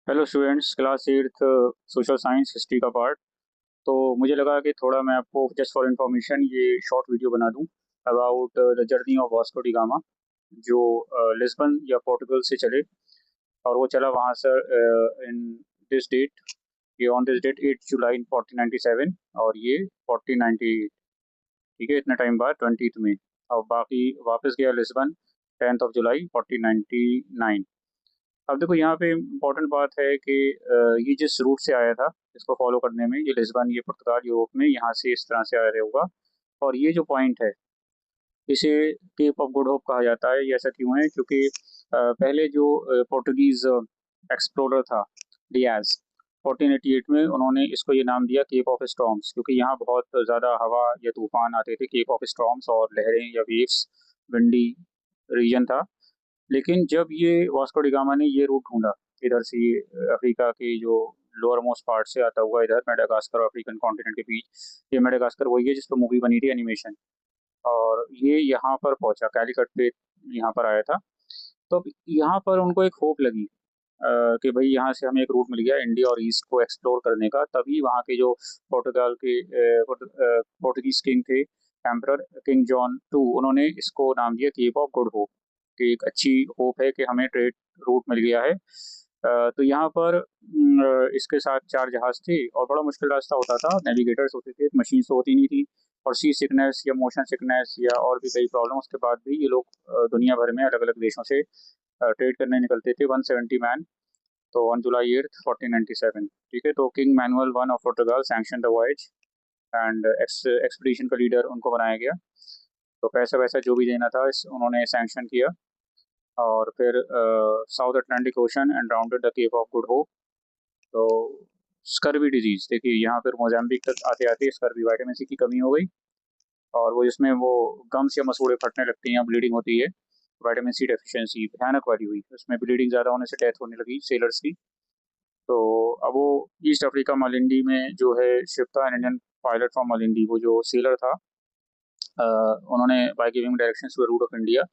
Hello students, class eighth social science history का part. तो मुझे लगा कि थोड़ा मैं आपको जस्ट फॉर इन्फॉर्मेशन ये शॉर्ट वीडियो बना दूं about the journey of Vasco D gamma, जो लिस्बन या पोर्टुगल से चले और वो चला वहाँ से इन दिस डेट, ये ऑन दिस डेट 8 जुलाई इन 1497 और ये 1498। ठीक है, इतने टाइम बाद 20th में। और बाकी वापस गया लिस्बन 10th ऑफ जुलाई 1499। अब देखो यहाँ पे इम्पोर्टेंट बात है कि ये जिस रूट से आया था इसको फॉलो करने में, ये लिस्बन, ये पुर्तगाल, यूरोप में यहाँ से इस तरह से आया होगा। और ये जो पॉइंट है इसे केप ऑफ गुड होप कहा जाता है। ये ऐसा क्यों है? क्योंकि पहले जो पोर्टुगीज एक्सप्लोरर था डियाज, 1488 में उन्होंने इसको ये नाम दिया केप ऑफ स्टॉर्म्स, क्योंकि यहाँ बहुत ज़्यादा हवा या तूफान आते थे। केप ऑफ स्टॉर्म्स और लहरें या वेव्स, विंडी रीजन था। लेकिन जब ये वास्को डी गामा ने ये रूट ढूंढा इधर से, ये अफ्रीका के जो लोअर मोस्ट पार्ट से आता हुआ इधर मेडागास्कर और अफ्रीकन कॉन्टिनेंट के बीच, ये मेडागास्कर वही है जिस पर मूवी बनी थी एनिमेशन। और ये यहाँ पर पहुंचा, कैलिकट पे यहाँ पर आया था। तो यहाँ पर उनको एक होप लगी कि भाई यहाँ से हमें एक रूट मिल गया इंडिया और ईस्ट को एक्सप्लोर करने का। तभी वहाँ के जो पोर्टुगाल के पोर्टुगीज किंग थे, एम्परर किंग जॉन टू, उन्होंने इसको नाम दिया केप ऑफ गुड होप, कि एक अच्छी होप है कि हमें ट्रेड रूट मिल गया है। तो यहाँ पर इसके साथ 4 जहाज थे और बड़ा मुश्किल रास्ता होता था। नेविगेटर्स होते थे, मशीन तो होती नहीं थी। और सी सिकनेस या मोशन सिकनेस या और भी कई प्रॉब्लम्स के बाद भी ये लोग दुनिया भर में अलग अलग देशों से ट्रेड करने निकलते थे। 170 मैन। तो ऑन जुलाई 8 1497, ठीक है, तो king manual one of Portugal sanction the voyage and expedition का लीडर उनको बनाया गया। तो पैसा वैसा जो भी देना था इस उन्होंने सैंक्शन किया। और फिर south Atlantic ocean and rounded the Cape of Good Hope. तो स्कर्वी डिजीज, देखिए यहाँ फिर मोजाम्बिक तक आते आते स्कर्वी, विटामिन सी की कमी हो गई। और वो जिसमें वो गम्स या मसूड़े फटने लगती हैं, ब्लीडिंग होती है, विटामिन सी डेफिशिएंसी भयानक वाली हुई, उसमें ब्लीडिंग ज़्यादा होने से डेथ होने लगी सेलर्स की। तो अब वो ईस्ट अफ्रीका मलिंडी में जो है शिप था, इंडियन पायलट फ्रॉम मलिंडी, वो जो सेलर था, उन्होंने by giving directions to the route of India,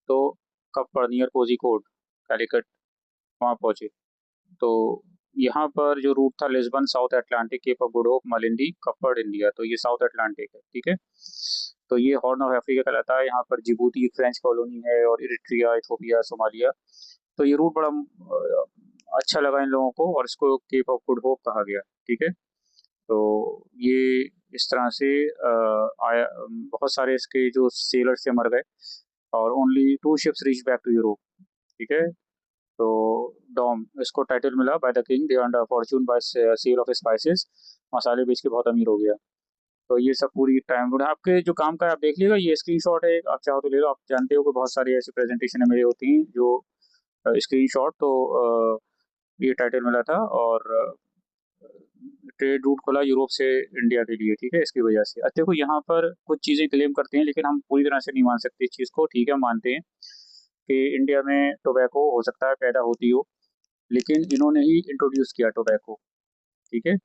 तो कब पर नियर कोझिकोड, कैलिकट, वहाँ पहुंचे। तो यहाँ पर जो रूट था Lisbon, South Atlantic, Cape of Good Hope, Malindi, Cape Verde India, तो ये साउथ अटलांटिक है। ठीक है, तो ये हॉर्न ऑफ अफ्रीका कहलाता है। यहाँ पर जिबूती एक फ्रेंच कॉलोनी है और इरिट्रिया, इथोपिया, सोमालिया। तो ये रूट बड़ा अच्छा लगा इन लोगों को और इसको केप ऑफ गुड होप कहा गया। ठीक है, तो ये इस तरह से आया। बहुत सारे इसके जो सेलर से मर गए और only 2 ships reach back to Europe. ठीक है, तो डॉम इसको टाइटल मिला by the king, they earned a fortune by sale of spices, मसाले बेच के बहुत अमीर हो गया। तो ये सब पूरी टाइम आपके जो काम का है आप देख लीजिएगा, ये स्क्रीनशॉट है, आप चाहो तो ले लो। आप जानते हो कि बहुत सारी ऐसी प्रेजेंटेशन मेरी होती हैं जो स्क्रीनशॉट, तो ये टाइटल मिला था। और ट्रेड रूट खोला यूरोप से इंडिया के लिए। ठीक है, इसकी वजह से देखो यहाँ पर कुछ चीज़ें क्लेम करते हैं लेकिन हम पूरी तरह से नहीं मान सकते इस चीज़ को। ठीक है, हम मानते हैं कि इंडिया में टोबैको हो सकता है पैदा होती हो, लेकिन इन्होंने ही इंट्रोड्यूस किया टोबैको। ठीक है,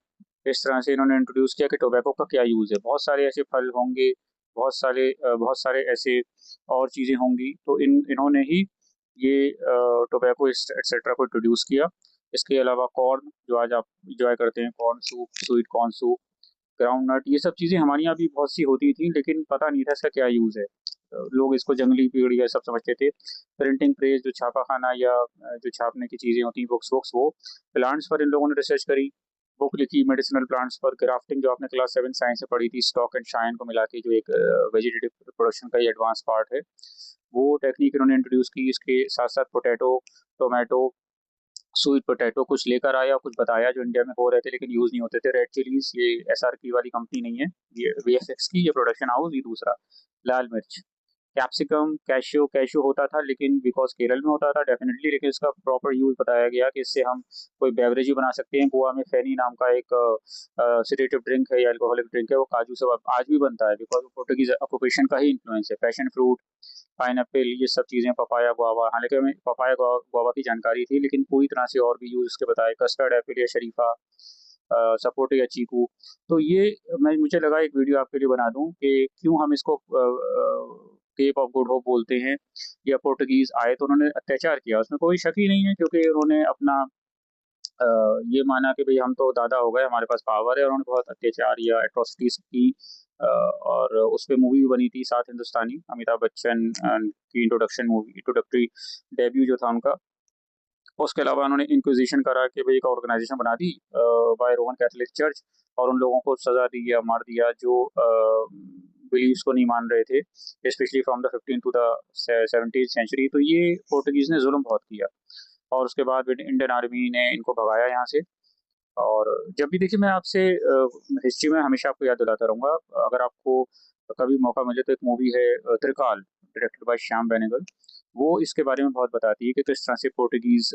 इस तरह से इन्होंने इंट्रोड्यूस किया कि टोबैको का क्या यूज़ है। बहुत सारे ऐसे फल होंगे, बहुत सारे ऐसे और चीज़ें होंगी, तो इन्होंने ही ये टोबैको एक्सेट्रा को इंट्रोड्यूस किया। इसके अलावा कॉर्न, जो आज आप इंजॉय करते हैं, corn soup, sweet corn soup, groundnut, ये सब चीज़ें हमारे यहाँ भी बहुत सी होती थी लेकिन पता नहीं था इसका क्या यूज़ है। लोग इसको जंगली पेड़ या सब समझते थे। प्रिंटिंग प्रेस, जो छापाखाना या जो छापने की चीज़ें होती हैं, बुक्स बुक्स, वो प्लांट्स पर इन लोगों ने रिसर्च करी, बुक लिखी मेडिसिनल प्लांट्स पर। ग्राफ्टिंग जो आपने क्लास 7 साइंस से पढ़ी थी, स्टॉक एंड शाइन को मिला के, जो एक वेजिटेटिव प्रोडक्शन का ही एडवांस पार्ट है, वो टेक्निक इन्होंने इंट्रोड्यूस की। इसके साथ साथ पोटैटो, टोमेटो, स्वीट पोटैटो कुछ लेकर आया, कुछ बताया जो इंडिया में हो रहे थे लेकिन यूज़ नहीं होते थे। रेड चिलीज, ये एसआरपी वाली कंपनी नहीं है, ये वीएफएक्स की, ये प्रोडक्शन हाउस, ये दूसरा। लाल मिर्च, कैप्सिकम, कैश्यू, कैश्यू होता था लेकिन बिकॉज केरल में होता था डेफिनेटली, लेकिन इसका प्रॉपर यूज बताया गया कि इससे हम कोई बेवरेज ही बना सकते हैं। गोवा में फेनी नाम का एक सिडेटिव ड्रिंक है या अल्कोहलिक ड्रिंक है, वो काजू से आज भी बनता है, बिकॉज वो पोर्टुगीज ऑक्यूपेशन का ही इन्फ्लुएंस है। पैशन फ्रूट, पाइनएप्पल, ये सब चीज़ें, पपाया, गुआवा, हालांकि हमें पपाया गुआवा की जानकारी थी लेकिन पूरी तरह से और भी यूज इसके बताए। कस्टर्ड एप्पल या शरीफा, सपोर्ट या चीकू। तो ये मुझे लगा एक वीडियो आपके लिए बना दूं कि क्यों हम इसको केप ऑफ गुड होप बोलते हैं। या पोर्टुगीज आए तो उन्होंने अत्याचार किया, उसमें कोई शक ही नहीं है, क्योंकि उन्होंने अपना ये माना कि भाई हम तो दादा हो गए, हमारे पास पावर है, और उन्होंने बहुत अत्याचार या एट्रोसिटीज की। और उस पे मूवी भी बनी थी साथ हिंदुस्तानी, अमिताभ बच्चन की इंट्रोडक्शन मूवी, इंट्रोडक्टरी डेब्यू जो था उनका। उसके अलावा उन्होंने इंक्विजिशन करा के भाई एक ऑर्गेनाइजेशन बना दी बाय रोमन कैथोलिक चर्च, और उन लोगों को सजा दी या मार दिया जो बिलीव्स को नहीं मान रहे थे, specially from the 15 to the 17th century. तो ये पोर्टुगीज ने जुल्म बहुत किया, और उसके बाद फिर इंडियन आर्मी ने इनको भगाया यहाँ से। और जब भी देखिए, मैं आपसे हिस्ट्री में हमेशा आपको याद दिलाता रहूँगा। अगर आपको कभी मौका मिले तो एक मूवी है त्रिकाल, डायरेक्टेड बाय श्याम बेनेगल। वो इसके बारे में बहुत बताती है कि किस तरह से पोर्टुगीज़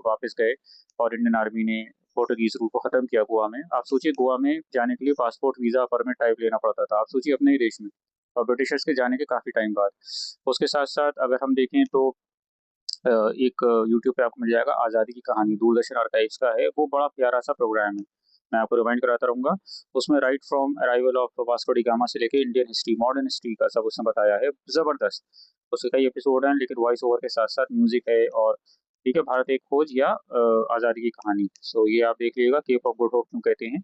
वापस गए और इंडियन आर्मी ने पोर्टुगीज़ रूल को ख़त्म किया गोवा में। आप सोचिए, गोवा में जाने के लिए पासपोर्ट, वीज़ा, परमिट टाइप लेना पड़ता था। आप सोचिए अपने ही देश में, और ब्रिटिशर्स के जाने के काफ़ी टाइम बाद। उसके साथ-साथ अगर हम देखें तो एक यूट्यूब पे आपको मिल जाएगा, आज़ादी की कहानी, दूरदर्शन आर्काइव्स का है, वो बड़ा प्यारा-सा प्रोग्राम है। मैं आपको रिमाइंड कराता रहूँगा। उसमें right from arrival of Vasco D gamma से लेके इंडियन हिस्ट्री, मॉडर्न हिस्ट्री का सब उसने बताया है, ज़बरदस्त। उसके कई एपिसोड हैं, लेकिन वॉइस ओवर के साथ-साथ म्यूज़िक है। और ठीक है, भारत एक खोज या आज़ादी की कहानी। सो ये आप देख लीजिएगा, केप ऑफ गुड होप क्यों कहते हैं।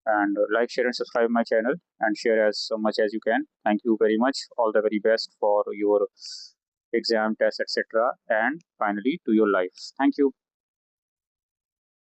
And like, share and subscribe my channel, and share as much as you can. Thank you very much. All the very best for your exam, test, etc., and finally to your life. Thank you.